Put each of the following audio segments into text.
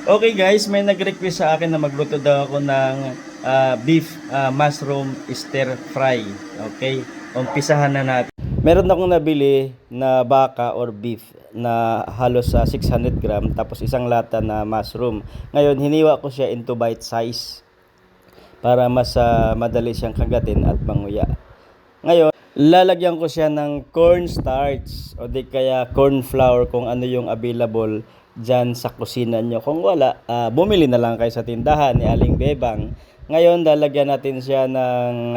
Okay guys, may nag-request sa akin na magluto daw ako ng beef mushroom stir fry. Okay, umpisahan na natin. Meron akong nabili na baka or beef na halos sa 600 gram tapos isang lata na mushroom. Ngayon, hiniwa ko siya into bite size para mas madali siyang kagatin at manguya. Ngayon, lalagyan ko siya ng cornstarch o di kaya corn flour kung ano yung available dyan sa kusina nyo. Kung wala, bumili na lang kayo sa tindahan ni Aling Bebang. Ngayon, lalagyan natin siya ng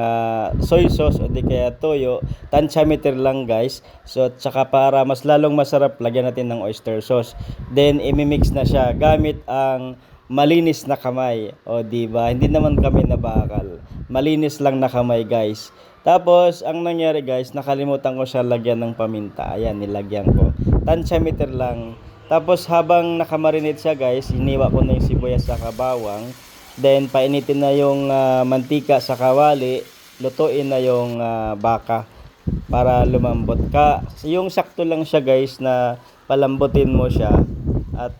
soy sauce o di kaya toyo. Tansyameter lang guys. So, tsaka para mas lalong masarap, lagyan natin ng oyster sauce. Then, imimix na siya gamit ang malinis na kamay. O, di ba? Hindi naman kami nabakal. Malinis lang na kamay guys. Tapos, ang nangyari guys, nakalimutan ko siya lagyan ng paminta. Ayan, nilagyan ko. Tansyameter lang. Tapos, habang nakamarinate siya guys, hiniwa ko na yung sibuyas sa bawang. Then, painitin na yung mantika sa kawali. Lutuin na yung baka para lumambot ka. Yung sakto lang siya guys na palambutin mo siya. At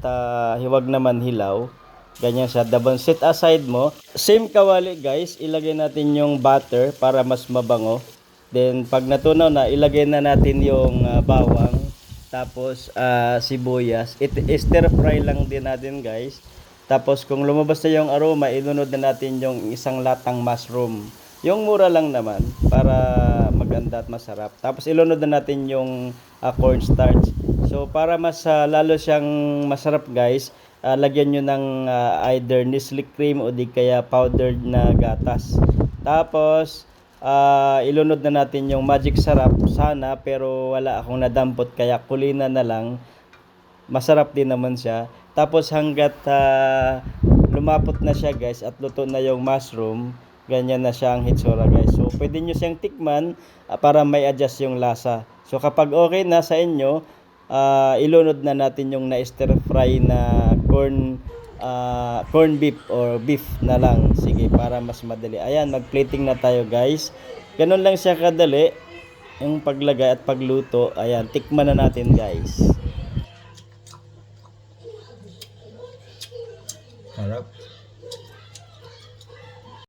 hiwag naman hilaw. Ganyan siya. Dabon set aside mo. Same kawali guys, ilagay natin yung butter para mas mabango. Then pag natunaw na, ilagay na natin yung bawang. Tapos sibuyas. Stir fry lang din natin guys. Tapos kung lumabas na yung aroma, ilunod na natin yung isang latang mushroom. Yung mura lang naman para maganda at masarap. Tapos ilunod na natin yung cornstarch. So para mas lalo siyang masarap guys, lagyan nyo ng either Nestle cream o di kaya powdered na gatas. Tapos ilunod na natin yung magic sarap sana, pero wala akong nadampot kaya kulina na lang. Masarap din naman siya. Tapos hanggat lumapot na siya guys at luto na yung mushroom, ganyan na siya ang hitsura guys. So pwede nyo siyang tikman para may adjust yung lasa. So kapag okay na sa inyo, ilunod na natin yung na-stir fry na corn beef or beef na lang. Sige, para mas madali. Ayan, mag-plating na tayo guys. Ganun lang siya kadali yung paglagay at pagluto. Ayan, tikman na natin guys. Harap.